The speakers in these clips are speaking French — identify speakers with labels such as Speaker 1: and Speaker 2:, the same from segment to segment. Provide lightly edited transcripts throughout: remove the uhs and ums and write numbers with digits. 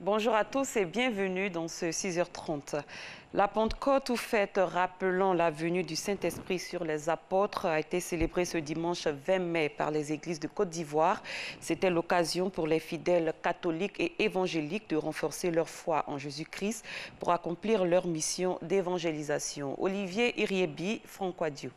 Speaker 1: Bonjour à tous et bienvenue dans ce 6h30. La Pentecôte ou fête rappelant la venue du Saint-Esprit sur les apôtres a été célébrée ce dimanche 20 mai par les églises de Côte d'Ivoire. C'était l'occasion pour les fidèles catholiques et évangéliques de renforcer leur foi en Jésus-Christ pour accomplir leur mission d'évangélisation. Olivier Iriebi, Francois-Dieu.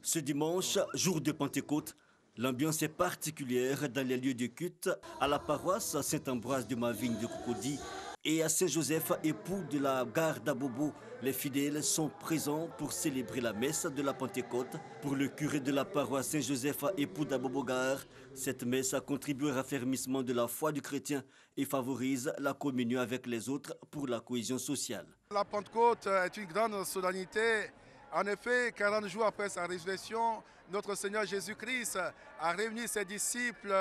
Speaker 2: Ce dimanche, jour de Pentecôte, l'ambiance est particulière dans les lieux de culte à la paroisse Saint-Ambroise de Mavigne de Cocody et à Saint-Joseph, époux de la gare d'Abobo. Les fidèles sont présents pour célébrer la messe de la Pentecôte. Pour le curé de la paroisse Saint-Joseph, époux d'Abobo-Gare, cette messe contribue au raffermissement de la foi du chrétien et favorise la communion avec les autres pour la cohésion sociale.
Speaker 3: La Pentecôte est une grande solennité. En effet, 40 jours après sa résurrection, notre Seigneur Jésus-Christ a réuni ses disciples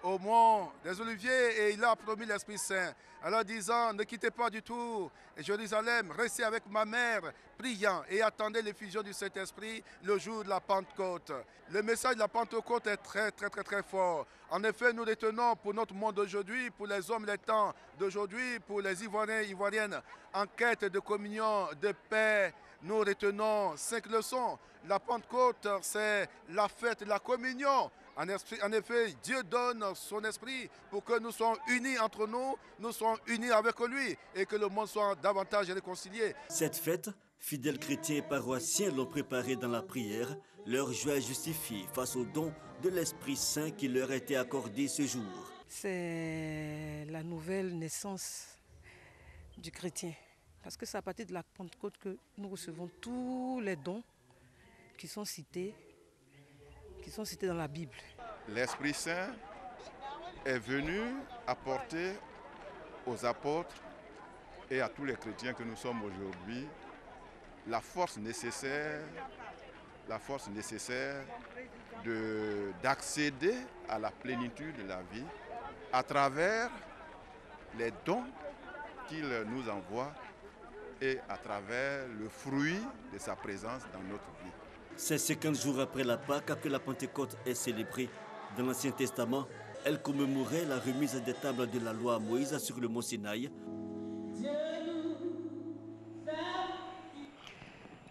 Speaker 3: au mont des Oliviers et il a promis l'Esprit Saint en leur disant: ne quittez pas du tout Jérusalem, restez avec ma mère, priant et attendez l'effusion du Saint-Esprit le jour de la Pentecôte. Le message de la Pentecôte est très fort. En effet, nous retenons pour notre monde d'aujourd'hui, pour les hommes et les temps d'aujourd'hui, pour les Ivoiriens et Ivoiriennes en quête de communion, de paix. Nous retenons 5 leçons. La Pentecôte, c'est la fête de la communion. En effet, Dieu donne son esprit pour que nous soyons unis entre nous, nous soyons unis avec lui et que le monde soit davantage réconcilié.
Speaker 2: Cette fête, fidèles chrétiens et paroissiens l'ont préparée dans la prière. Leur joie est justifiée face au don de l'Esprit Saint qui leur a été accordé ce jour.
Speaker 4: C'est la nouvelle naissance du chrétien. Parce que c'est à partir de la Pentecôte que nous recevons tous les dons qui sont cités dans la Bible.
Speaker 5: L'Esprit Saint est venu apporter aux apôtres et à tous les chrétiens que nous sommes aujourd'hui la force nécessaire d'accéder à la plénitude de la vie à travers les dons qu'il nous envoie et à travers le fruit de sa présence dans notre vie.
Speaker 2: C'est 50 jours après la Pâque que la Pentecôte est célébrée. Dans l'Ancien Testament, elle commémorait la remise des tables de la loi à Moïse sur le mont Sinaï.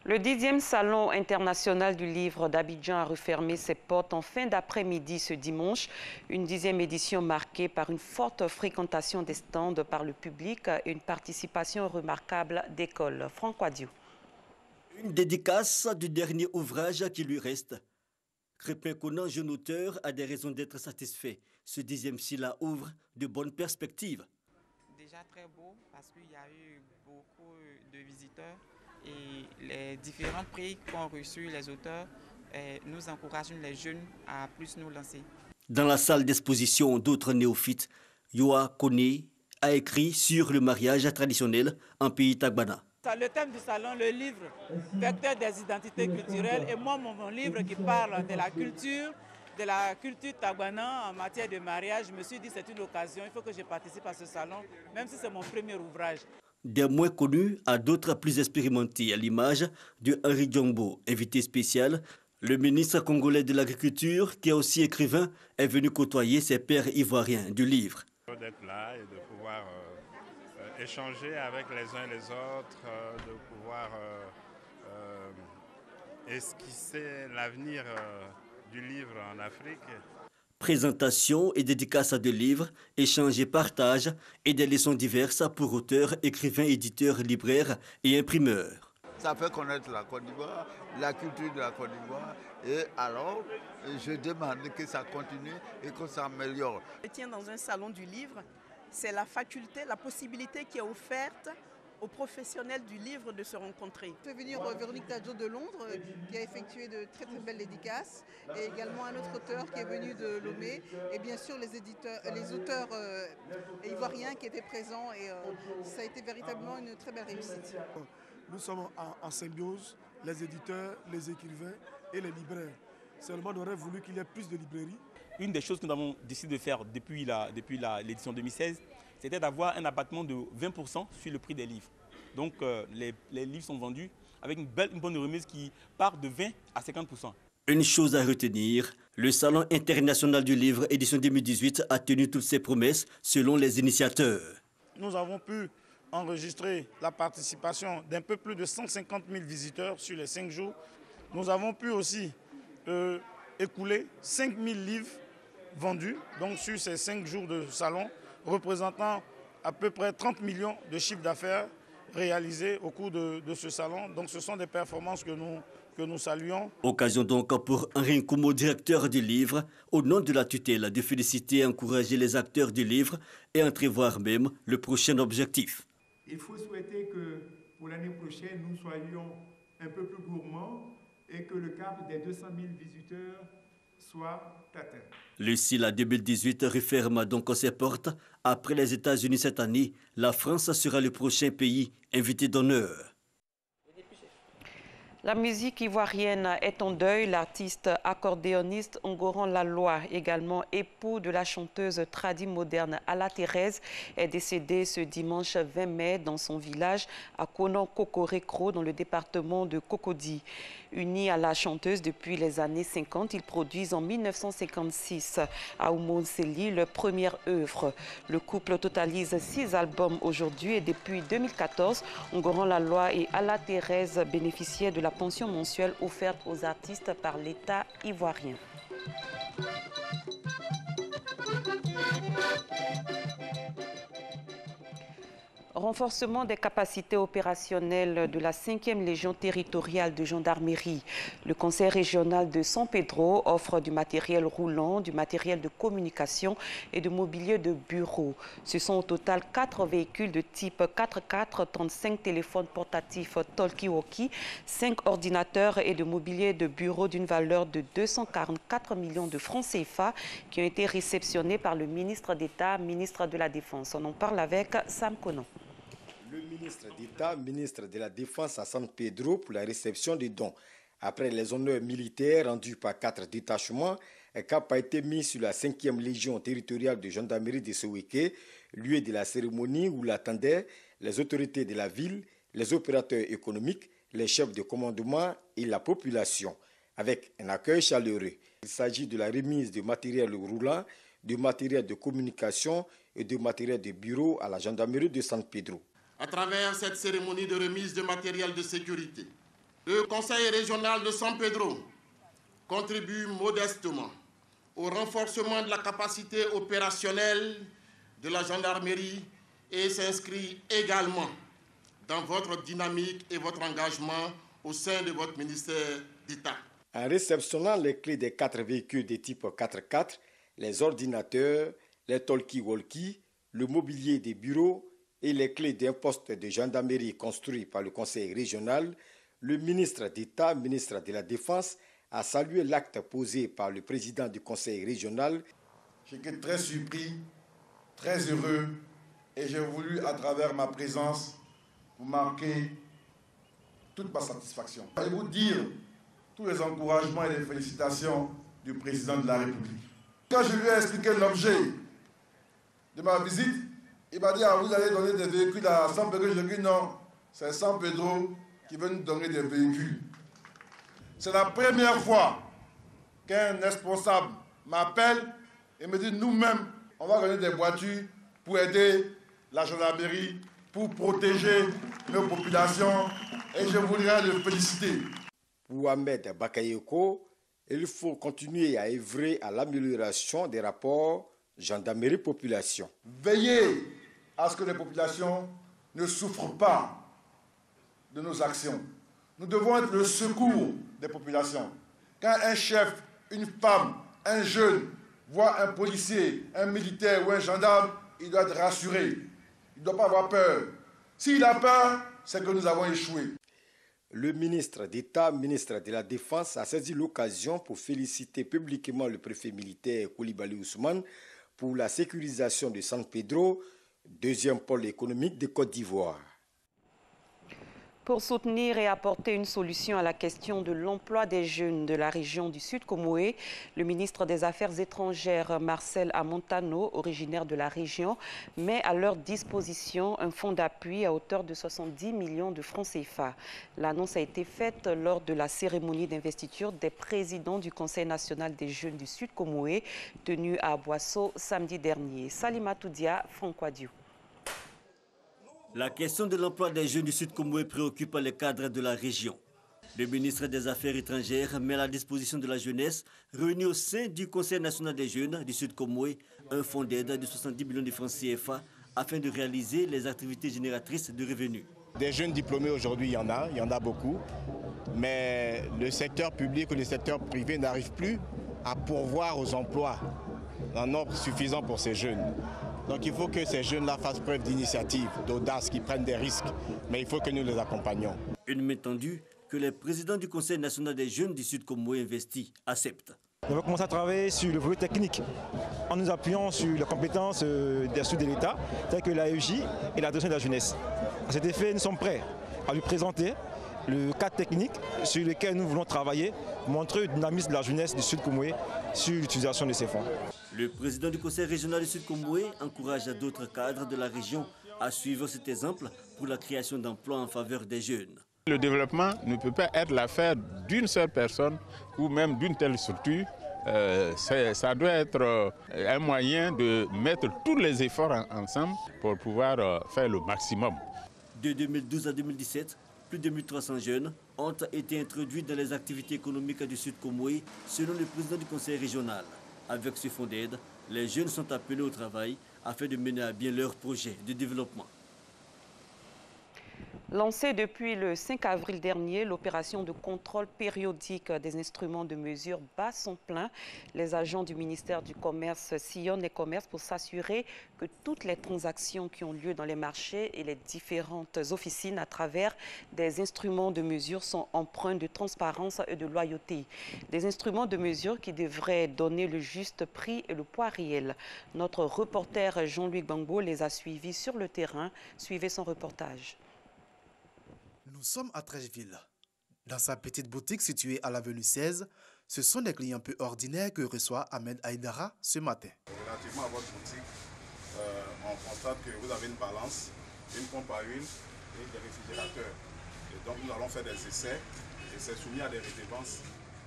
Speaker 1: Le 10e Salon international du livre d'Abidjan a refermé ses portes en fin d'après-midi ce dimanche. Une 10e édition marquée par une forte fréquentation des stands par le public et une participation remarquable d'écoles. Francois-Dieu.
Speaker 2: Une dédicace du dernier ouvrage qui lui reste. Crépin Conan, jeune auteur, a des raisons d'être satisfait. Ce 10e SILA ouvre de bonnes perspectives.
Speaker 6: Déjà très beau parce qu'il y a eu beaucoup de visiteurs. Et les différents prix qu'ont reçus les auteurs nous encouragent les jeunes à plus nous lancer.
Speaker 2: Dans la salle d'exposition d'autres néophytes, Yoa Kone a écrit sur le mariage traditionnel en pays Tagbana.
Speaker 7: Le thème du salon, le livre, vecteur des identités culturelles, et moi, mon livre qui parle de la culture tagbana en matière de mariage, je me suis dit c'est une occasion, il faut que je participe à ce salon, même si c'est mon premier ouvrage.
Speaker 2: Des moins connus à d'autres plus expérimentés, à l'image de Henri Djombo, invité spécial. Le ministre congolais de l'Agriculture, qui est aussi écrivain, est venu côtoyer ses pairs ivoiriens du livre.
Speaker 8: D'être là et de pouvoir échanger avec les uns et les autres, de pouvoir esquisser l'avenir du livre en Afrique.
Speaker 2: Présentation et dédicace de livres, échanges et partages et des leçons diverses pour auteurs, écrivains, éditeurs, libraires et imprimeurs.
Speaker 9: Ça fait connaître la Côte d'Ivoire, la culture de la Côte d'Ivoire et alors je demande que ça continue et que ça améliore.
Speaker 10: Je tiens dans un salon du livre, c'est la faculté, la possibilité qui est offerte aux professionnels du livre de se rencontrer.
Speaker 11: Je fais venir Véronique Tadjo de Londres qui a effectué de très belles dédicaces et également un autre auteur qui est venu de Lomé et bien sûr les auteurs ivoiriens qui étaient présents et ça a été véritablement une très belle réussite.
Speaker 12: Nous sommes en symbiose, les éditeurs, les écrivains et les libraires. Seulement on aurait voulu qu'il y ait plus de librairies.
Speaker 13: Une des choses que nous avons décidé de faire depuis l'édition 2016, c'était d'avoir un abattement de 20% sur le prix des livres. Donc les livres sont vendus avec une bonne remise qui part de 20 à 50%.
Speaker 2: Une chose à retenir, le Salon international du livre édition 2018 a tenu toutes ses promesses selon les initiateurs.
Speaker 14: Nous avons pu enregistrer la participation d'un peu plus de 150 000 visiteurs sur les 5 jours. Nous avons pu aussi écouler 5 000 livres vendus donc sur ces 5 jours de salon, représentant à peu près 30 millions de chiffres d'affaires réalisés au cours de ce salon. Donc ce sont des performances que nous saluons.
Speaker 2: Occasion donc pour Henri Nkumo, directeur du livre, au nom de la tutelle, de féliciter et encourager les acteurs du livre et entrevoir même le prochain objectif.
Speaker 15: Il faut souhaiter que pour l'année prochaine, nous soyons un peu plus gourmands et que le cap des 200 000 visiteurs soit atteint.
Speaker 2: Le SILA 2018 referme donc ses portes. Après les États-Unis cette année, la France sera le prochain pays invité d'honneur.
Speaker 1: La musique ivoirienne est en deuil. L'artiste accordéoniste Ngoran Laloy, également époux de la chanteuse tradi moderne Ala Thérèse, est décédé ce dimanche 20 mai dans son village à Konan-Kokorekro, dans le département de Cocody. Unis à la chanteuse depuis les années 50, ils produisent en 1956 à Oumonseli leur première œuvre. Le couple totalise 6 albums aujourd'hui et depuis 2014, Ngoran Laloy et Ala Thérèse bénéficiaient de la pension mensuelle offerte aux artistes par l'État ivoirien. Renforcement des capacités opérationnelles de la 5e Légion territoriale de gendarmerie. Le conseil régional de San Pedro offre du matériel roulant, du matériel de communication et de mobilier de bureau. Ce sont au total 4 véhicules de type 4x4, 35 téléphones portatifs talkie-walkie, 5 ordinateurs et de mobilier de bureau d'une valeur de 244 millions de francs CFA qui ont été réceptionnés par le ministre d'État, ministre de la Défense. On en parle avec Sam Konan.
Speaker 16: Le ministre d'État, ministre de la Défense à San Pedro pour la réception des dons. Après les honneurs militaires rendus par 4 détachements, un cap a été mis sur la 5e Légion territoriale de gendarmerie de Soweké, lieu de la cérémonie où l'attendaient les autorités de la ville, les opérateurs économiques, les chefs de commandement et la population, avec un accueil chaleureux. Il s'agit de la remise de matériel roulant, de matériel de communication et de matériel de bureau à la gendarmerie de San Pedro.
Speaker 17: À travers cette cérémonie de remise de matériel de sécurité, le Conseil régional de San Pedro contribue modestement au renforcement de la capacité opérationnelle de la gendarmerie et s'inscrit également dans votre dynamique et votre engagement au sein de votre ministère d'État.
Speaker 16: En réceptionnant les clés des 4 véhicules de type 4x4, les ordinateurs, les talkie-walkie, le mobilier des bureaux et les clés d'un poste de gendarmerie construit par le Conseil régional, le ministre d'État, ministre de la Défense, a salué l'acte posé par le président du Conseil régional.
Speaker 18: Je suis très surpris, très heureux et j'ai voulu, à travers ma présence, vous marquer toute ma satisfaction. Et vous dire tous les encouragements et les félicitations du président de la République. Quand je lui ai expliqué l'objet de ma visite, il m'a dit, vous allez donner des véhicules à San Pedro. Je lui ai dit, non, c'est San Pedro qui veut nous donner des véhicules. C'est la première fois qu'un responsable m'appelle et me dit, nous-mêmes, on va donner des voitures pour aider la gendarmerie, pour protéger nos populations. Et je voudrais le féliciter.
Speaker 16: Pour Ahmed Bakayoko, il faut continuer à œuvrer à l'amélioration des rapports gendarmerie-population.
Speaker 18: Veillez à ce que les populations ne souffrent pas de nos actions. Nous devons être le secours des populations. Quand un chef, une femme, un jeune voit un policier, un militaire ou un gendarme, il doit être rassuré. Il ne doit pas avoir peur. S'il a peur, c'est que nous avons échoué.
Speaker 16: Le ministre d'État, ministre de la Défense, a saisi l'occasion pour féliciter publiquement le préfet militaire Koulibaly Ousmane pour la sécurisation de San Pedro, deuxième pôle économique de Côte d'Ivoire.
Speaker 1: Pour soutenir et apporter une solution à la question de l'emploi des jeunes de la région du Sud Comoé, le ministre des Affaires étrangères Marcel Amontano, originaire de la région, met à leur disposition un fonds d'appui à hauteur de 70 millions de francs CFA. L'annonce a été faite lors de la cérémonie d'investiture des présidents du Conseil national des jeunes du Sud Comoé, tenue à Boisseau samedi dernier. Salima Toudia, Francois Diou.
Speaker 2: La question de l'emploi des jeunes du Sud Comoé préoccupe les cadres de la région. Le ministre des Affaires étrangères met à la disposition de la jeunesse, réunie au sein du Conseil national des jeunes du Sud Comoé, un fonds d'aide de 70 millions de francs CFA afin de réaliser les activités génératrices de revenus.
Speaker 19: Des jeunes diplômés aujourd'hui, il y en a beaucoup, mais le secteur public ou le secteur privé n'arrive plus à pourvoir aux emplois en nombre suffisant pour ces jeunes. Donc il faut que ces jeunes-là fassent preuve d'initiative, d'audace, qu'ils prennent des risques, mais il faut que nous les accompagnions.
Speaker 2: Une main tendue que les présidents du Conseil national des jeunes du Sud Comoé investi acceptent.
Speaker 20: On va commencer à travailler sur le volet technique en nous appuyant sur les compétences des sous de l'État, telles que l'AEJ et la direction de la jeunesse. À cet effet, nous sommes prêts à lui présenter le cadre technique sur lequel nous voulons travailler, montrer le dynamisme de la jeunesse du Sud Comoé sur l'utilisation de ces fonds.
Speaker 2: Le président du Conseil régional du Sud Comoé encourage d'autres cadres de la région à suivre cet exemple pour la création d'emplois en faveur des jeunes.
Speaker 21: Le développement ne peut pas être l'affaire d'une seule personne ou même d'une telle structure. Ça doit être un moyen de mettre tous les efforts ensemble pour pouvoir faire le maximum.
Speaker 2: De 2012 à 2017, plus de 1300 jeunes ont été introduits dans les activités économiques du Sud Comoé, selon le président du conseil régional. Avec ce fonds d'aide, les jeunes sont appelés au travail afin de mener à bien leurs projets de développement.
Speaker 1: Lancée depuis le 5 avril dernier, l'opération de contrôle périodique des instruments de mesure bat son plein. Les agents du ministère du Commerce sillonnent les commerces pour s'assurer que toutes les transactions qui ont lieu dans les marchés et les différentes officines à travers des instruments de mesure sont empreints de transparence et de loyauté. Des instruments de mesure qui devraient donner le juste prix et le poids réel. Notre reporter Jean-Louis Gbangbo les a suivis sur le terrain. Suivez son reportage.
Speaker 22: Nous sommes à Trècheville. Dans sa petite boutique située à l'avenue 16, ce sont des clients peu ordinaires que reçoit Ahmed Aïdara ce matin.
Speaker 5: Relativement à votre boutique, on constate que vous avez une balance, une pompe à huile et des réfrigérateurs. Et donc nous allons faire des essais et c'est soumis à des redevances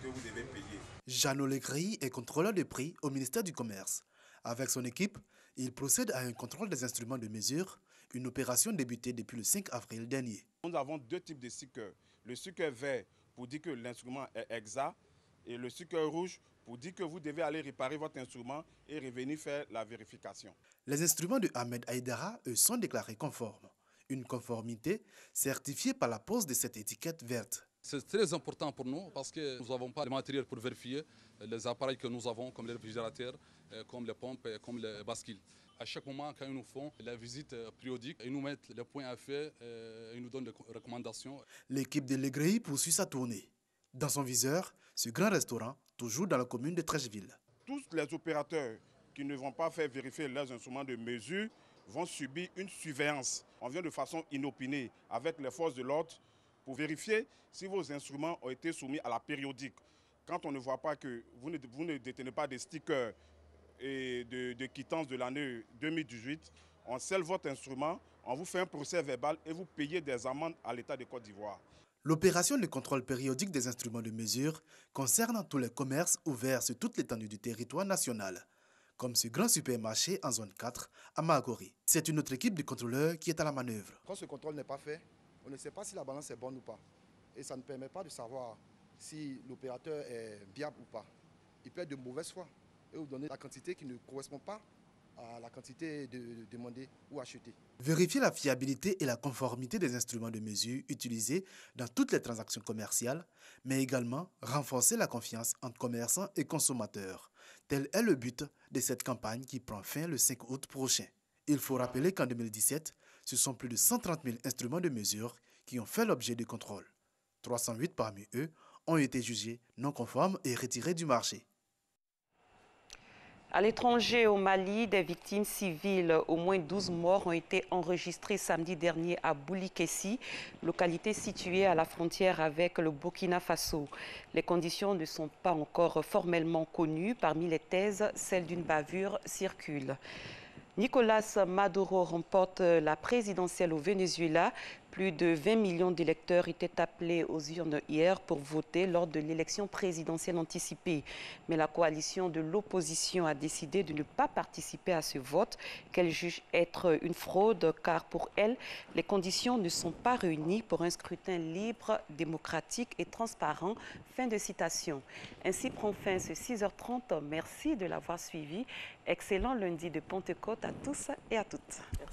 Speaker 5: que vous devez payer.
Speaker 22: Jeannot Legris est contrôleur de prix au ministère du Commerce. Avec son équipe, il procède à un contrôle des instruments de mesure, une opération débutée depuis le 5 avril dernier.
Speaker 5: Nous avons deux types de stickers. Le sticker vert pour dire que l'instrument est exact et le sticker rouge pour dire que vous devez aller réparer votre instrument et revenir faire la vérification.
Speaker 22: Les instruments de Ahmed Aïdara, eux, sont déclarés conformes. Une conformité certifiée par la pose de cette étiquette verte.
Speaker 23: C'est très important pour nous parce que nous n'avons pas le matériel pour vérifier les appareils que nous avons, comme les réfrigérateurs, comme les pompes, comme les bascules. À chaque moment, quand ils nous font la visite périodique, ils nous mettent les points à faire, ils nous donnent des recommandations.
Speaker 22: L'équipe de Legris poursuit sa tournée. Dans son viseur, ce grand restaurant, toujours dans la commune de Trècheville.
Speaker 5: Tous les opérateurs qui ne vont pas faire vérifier leurs instruments de mesure vont subir une surveillance. On vient de façon inopinée avec les forces de l'ordre pour vérifier si vos instruments ont été soumis à la périodique. Quand on ne voit pas que vous ne détenez pas des stickers et de quittance de l'année 2018, on scelle votre instrument, on vous fait un procès verbal et vous payez des amendes à l'État de Côte d'Ivoire.
Speaker 22: L'opération de contrôle périodique des instruments de mesure concerne tous les commerces ouverts sur toute l'étendue du territoire national, comme ce grand supermarché en zone 4 à Magori. C'est une autre équipe de contrôleurs qui est à la manœuvre.
Speaker 24: Quand ce contrôle n'est pas fait, on ne sait pas si la balance est bonne ou pas. Et ça ne permet pas de savoir si l'opérateur est viable ou pas. Il peut être de mauvaise foi et vous donner la quantité qui ne correspond pas à la quantité demandée ou achetée.
Speaker 22: Vérifier la fiabilité et la conformité des instruments de mesure utilisés dans toutes les transactions commerciales, mais également renforcer la confiance entre commerçants et consommateurs. Tel est le but de cette campagne qui prend fin le 5 août prochain. Il faut rappeler qu'en 2017, ce sont plus de 130 000 instruments de mesure qui ont fait l'objet de contrôle. 308 parmi eux ont été jugés non conformes et retirés du marché.
Speaker 1: À l'étranger, au Mali, des victimes civiles, au moins 12 morts, ont été enregistrées samedi dernier à Boulikessi, localité située à la frontière avec le Burkina Faso. Les conditions ne sont pas encore formellement connues. Parmi les thèses, celle d'une bavure circule. Nicolas Maduro remporte la présidentielle au Venezuela. Plus de 20 millions d'électeurs étaient appelés aux urnes hier pour voter lors de l'élection présidentielle anticipée. Mais la coalition de l'opposition a décidé de ne pas participer à ce vote, qu'elle juge être une fraude, car pour elle, les conditions ne sont pas réunies pour un scrutin libre, démocratique et transparent. Fin de citation. Ainsi prend fin ce 6h30. Merci de l'avoir suivi. Excellent lundi de Pentecôte à tous et à toutes. Merci.